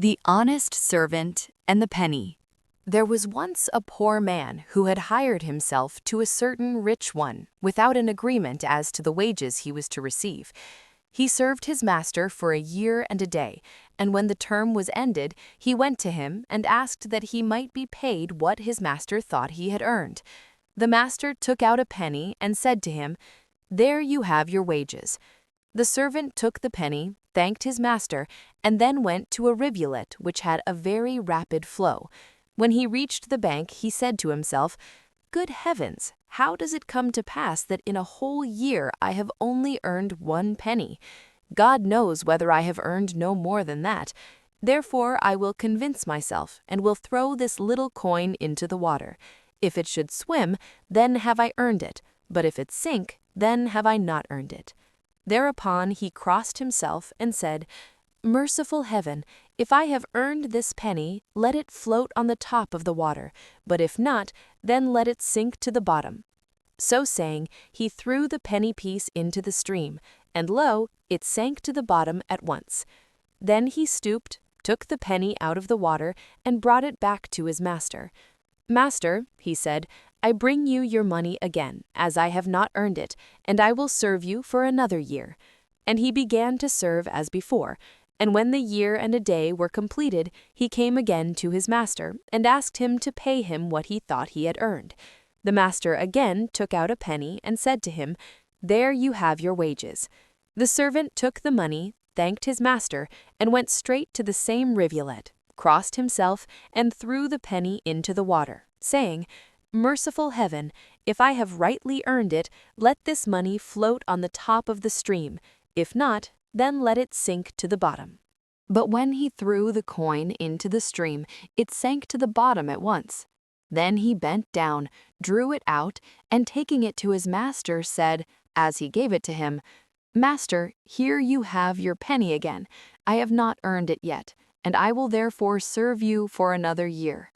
The honest servant and the penny. There was once a poor man who had hired himself to a certain rich one without an agreement as to the wages he was to receive. He served his master for a year and a day, and when the term was ended, he went to him and asked that he might be paid what his master thought he had earned. The master took out a penny and said to him, "There you have your wages." The servant took the penny, thanked his master, and then went to a rivulet which had a very rapid flow. When he reached the bank, he said to himself, "Good heavens, how does it come to pass that in a whole year I have only earned 1 penny? God knows whether I have earned no more than that. Therefore I will convince myself and will throw this little coin into the water. If it should swim, then have I earned it, but if it sink, then have I not earned it." Thereupon he crossed himself and said, "Merciful heaven, if I have earned this penny, let it float on the top of the water, but if not, then let it sink to the bottom." So saying, he threw the penny piece into the stream, and lo, it sank to the bottom at once. Then he stooped, took the penny out of the water, and brought it back to his master. "Master," he said, "I bring you your money again, as I have not earned it, and I will serve you for another year." And he began to serve as before, and when the year and a day were completed, he came again to his master and asked him to pay him what he thought he had earned. The master again took out a penny and said to him, "There you have your wages." The servant took the money, thanked his master, and went straight to the same rivulet, crossed himself, and threw the penny into the water, saying, "Merciful heaven, if I have rightly earned it, let this money float on the top of the stream. If not, then let it sink to the bottom." But when he threw the coin into the stream, it sank to the bottom at once. Then he bent down, drew it out, and taking it to his master, said, as he gave it to him, "Master, here you have your penny again. I have not earned it yet, and I will therefore serve you for another year."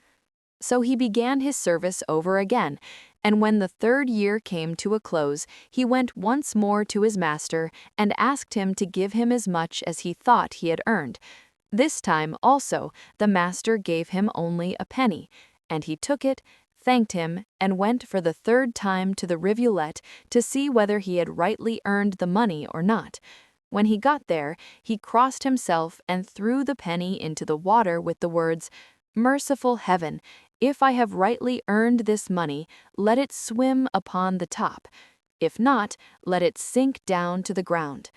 So he began his service over again, and when the third year came to a close, he went once more to his master and asked him to give him as much as he thought he had earned. This time also the master gave him only a penny, and he took it, thanked him, and went for the third time to the rivulet to see whether he had rightly earned the money or not. When he got there, he crossed himself and threw the penny into the water with the words, "Merciful heaven, if I have rightly earned this money, let it swim upon the top. If not, let it sink down to the ground."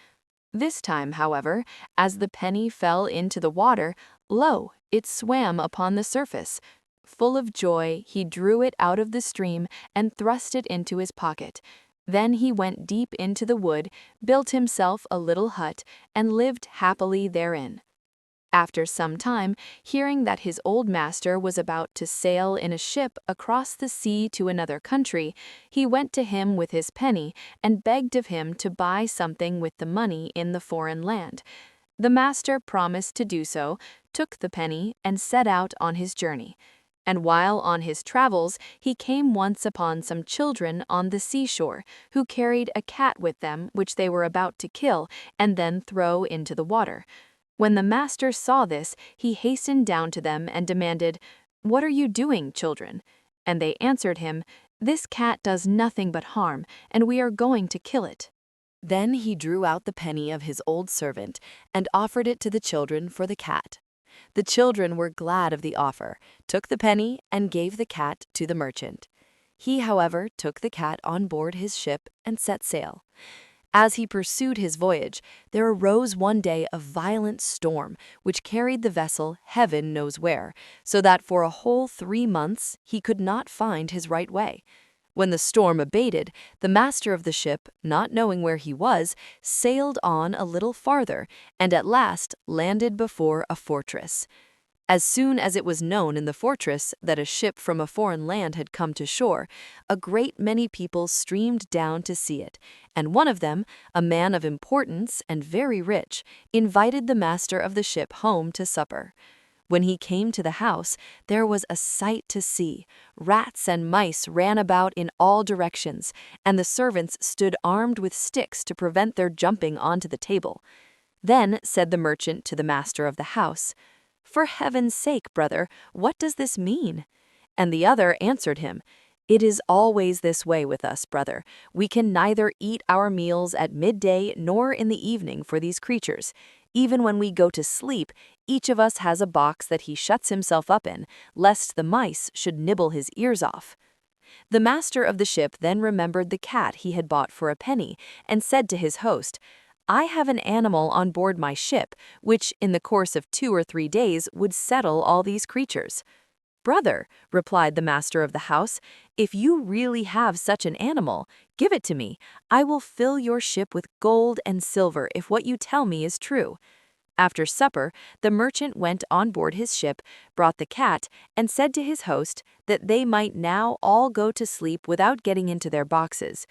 This time, however, as the penny fell into the water, lo, it swam upon the surface. Full of joy, he drew it out of the stream and thrust it into his pocket. Then he went deep into the wood, built himself a little hut, and lived happily therein. After some time, hearing that his old master was about to sail in a ship across the sea to another country, he went to him with his penny and begged of him to buy something with the money in the foreign land. The master promised to do so, took the penny, and set out on his journey. And while on his travels, he came once upon some children on the seashore, who carried a cat with them which they were about to kill and then throw into the water. When the master saw this, he hastened down to them and demanded, "What are you doing, children?" And they answered him, "This cat does nothing but harm, and we are going to kill it." Then he drew out the penny of his old servant and offered it to the children for the cat. The children were glad of the offer, took the penny, and gave the cat to the merchant. He, however, took the cat on board his ship and set sail. As he pursued his voyage, there arose one day a violent storm, which carried the vessel heaven knows where, so that for a whole 3 months he could not find his right way. When the storm abated, the master of the ship, not knowing where he was, sailed on a little farther, and at last landed before a fortress. As soon as it was known in the fortress that a ship from a foreign land had come to shore, a great many people streamed down to see it, and one of them, a man of importance and very rich, invited the master of the ship home to supper. When he came to the house, there was a sight to see. Rats and mice ran about in all directions, and the servants stood armed with sticks to prevent their jumping onto the table. Then said the merchant to the master of the house, "For heaven's sake, brother, what does this mean?" And the other answered him, "It is always this way with us, brother. We can neither eat our meals at midday nor in the evening for these creatures. Even when we go to sleep, each of us has a box that he shuts himself up in, lest the mice should nibble his ears off." The master of the ship then remembered the cat he had bought for a penny, and said to his host, "I have an animal on board my ship, which in the course of 2 or 3 days would settle all these creatures." "Brother," replied the master of the house, "if you really have such an animal, give it to me. I will fill your ship with gold and silver if what you tell me is true." After supper, the merchant went on board his ship, brought the cat, and said to his host that they might now all go to sleep without getting into their boxes.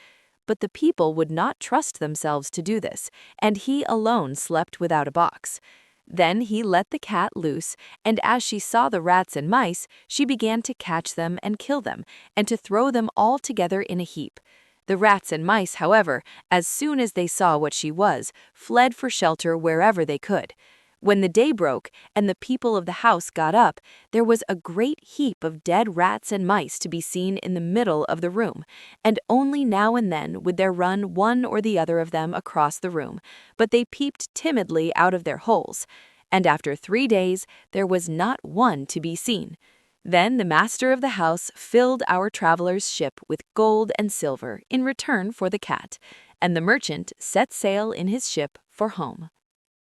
But the people would not trust themselves to do this, and he alone slept without a box. Then he let the cat loose, and as she saw the rats and mice, she began to catch them and kill them, and to throw them all together in a heap. The rats and mice, however, as soon as they saw what she was, fled for shelter wherever they could. When the day broke and the people of the house got up, there was a great heap of dead rats and mice to be seen in the middle of the room, and only now and then would there run one or the other of them across the room, but they peeped timidly out of their holes. And after 3 days there was not one to be seen. Then the master of the house filled our traveler's ship with gold and silver in return for the cat, and the merchant set sail in his ship for home.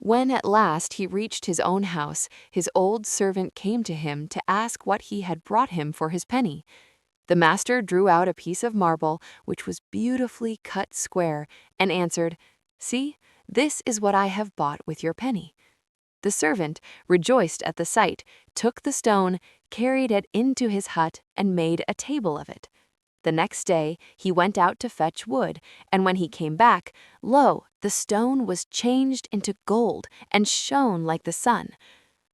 When at last he reached his own house, his old servant came to him to ask what he had brought him for his penny. The master drew out a piece of marble, which was beautifully cut square, and answered, "See, this is what I have bought with your penny." The servant, rejoiced at the sight, took the stone, carried it into his hut, and made a table of it. The next day he went out to fetch wood, and when he came back, lo, the stone was changed into gold and shone like the sun.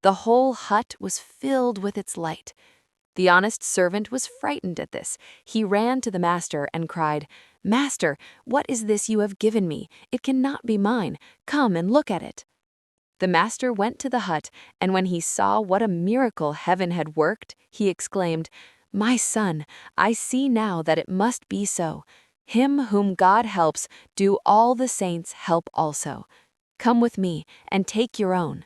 The whole hut was filled with its light. The honest servant was frightened at this. He ran to the master and cried, "Master, what is this you have given me? It cannot be mine. Come and look at it." The master went to the hut, and when he saw what a miracle heaven had worked, he exclaimed, "My son, I see now that it must be so. Him whom God helps, do all the saints help also. Come with me, and take your own."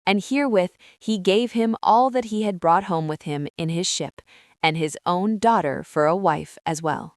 And herewith he gave him all that he had brought home with him in his ship, and his own daughter for a wife as well.